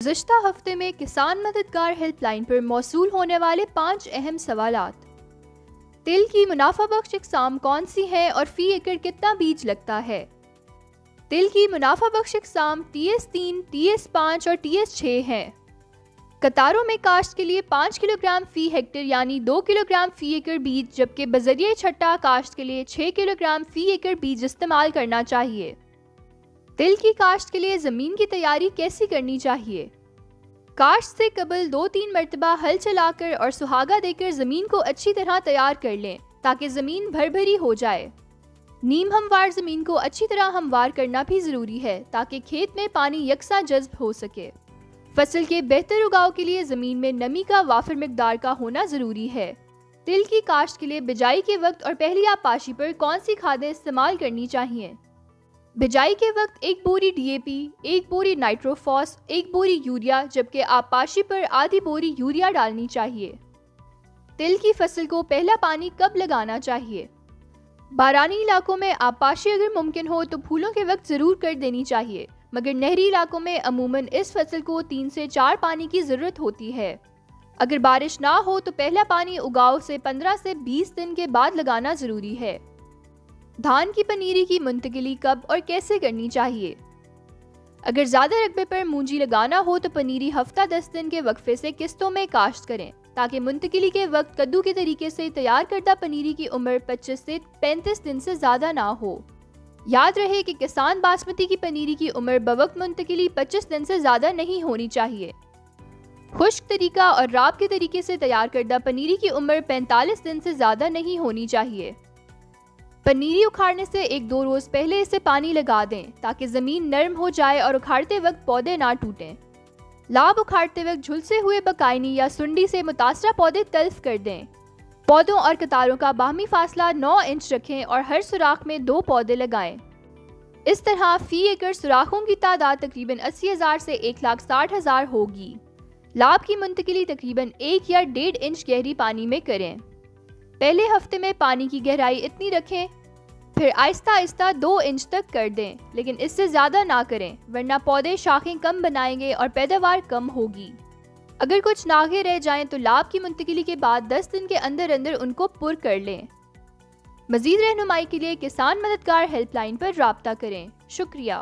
گزشتہ ہفتے میں کسان مددگار ہیلپ لائن پر موصول ہونے والے 5 اہم سوالات۔ تل کی منافع بخش اقسام کون سی ہیں اور فی ایکڑ کتنا بیج لگتا ہے؟ تل کی منافع بخش اقسام TS3، TS5 اور TS6 ہیں۔ قطاروں میں کاشت کے لیے 5 کلو گرام فی ہیکٹر یعنی 2 کلو گرام فی ایکڑ بیج، جبکہ بذریعہ چھٹا کاشت کے لیے 6 کلو گرام فی ایکڑ بیج استعمال کرنا چاہیے۔ تل کی کاشت کے لیے زمین کی تیاری کیسی کرنی چاہیے؟ کاشت سے قبل 2-3 مرتبہ ہل چلا کر اور سہاگا دے کر زمین کو اچھی طرح تیار کر لیں تاکہ زمین بھر بھری ہو جائے۔ نیم ہموار زمین کو اچھی طرح ہموار کرنا بھی ضروری ہے تاکہ کھیت میں پانی یکساں جذب ہو سکے۔ فصل کے بہتر اگاؤ کے لیے زمین میں نمی کا وافر مقدار کا ہونا ضروری ہے۔ تل کی کاشت کے لیے بجائی کے وقت اور پہلی آبپاشی پر کون سی کھادیں استعمال کرنی چاہیے؟ بجائی کے وقت 1 بوری DAP، 1 بوری نائٹروفاس، 1 بوری یوریا، جبکہ آبپاشی پر آدھی بوری یوریا ڈالنی چاہیے۔ تل کی فصل کو پہلا پانی کب لگانا چاہیے؟ بارانی علاقوں میں آبپاشی اگر ممکن ہو تو پھولوں کے وقت ضرور کر دینی چاہیے، مگر نہری علاقوں میں عموماً اس فصل کو 3 سے 4 پانی کی ضرورت ہوتی ہے۔ اگر بارش نہ ہو تو پہلا پانی اگاؤ سے 15 سے 20 دن کے بعد لگانا ضروری ہے۔ دھان کی پنیری کی منتقلی کب اور کیسے کرنی چاہیے؟ اگر زیادہ رقبے پر مونجی لگانا ہو تو پنیری ہفتہ 10 دن کے وقفے سے قسطوں میں کاشت کریں تاکہ منتقلی کے وقت کدو کے طریقے سے تیار کردہ پنیری کی عمر 25 سے 35 دن سے زیادہ نہ ہو۔ یاد رہے کہ کسان باسمتی کی پنیری کی عمر بوقت منتقلی 25 دن سے زیادہ نہیں ہونی چاہیے۔ خشک طریقہ اور راب کے طریقے سے تیار کردہ پنیری کی عمر 45 دن سے زیادہ نہیں ہونی چاہیے۔ پنیری اکھاڑنے سے 1-2 روز پہلے اسے پانی لگا دیں تاکہ زمین نرم ہو جائے اور اکھاڑتے وقت پودے نہ ٹوٹیں۔ لاب اکھاڑتے وقت جھلسے ہوئے بکائنی یا سنڈی سے متاثرہ پودے تلف کر دیں۔ پودوں اور قطاروں کا باہمی فاصلہ 9 انچ رکھیں اور ہر سوراخ میں 2 پودے لگائیں۔ اس طرح فی ایکڑ سوراخوں کی تعداد تقریباً 80,000 سے 1,60,000 ہوگی۔ لاب کی منتقلی تقریباً 1 یا 1.5 انچ گہری پانی میں کریں۔ پہلے ہفتے میں پانی کی گہرائی اتنی رکھیں، پھر آہستہ آہستہ 2 انچ تک کر دیں، لیکن اس سے زیادہ نہ کریں ورنہ پودے شاخیں کم بنائیں گے اور پیداوار کم ہوگی۔ اگر کچھ ناغے رہ جائیں تو لاب کی منتقلی کے بعد 10 دن کے اندر ان کو پر کر لیں۔ مزید رہنمائی کے لیے کسان مددگار ہیلپ لائن پر رابطہ کریں۔ شکریہ۔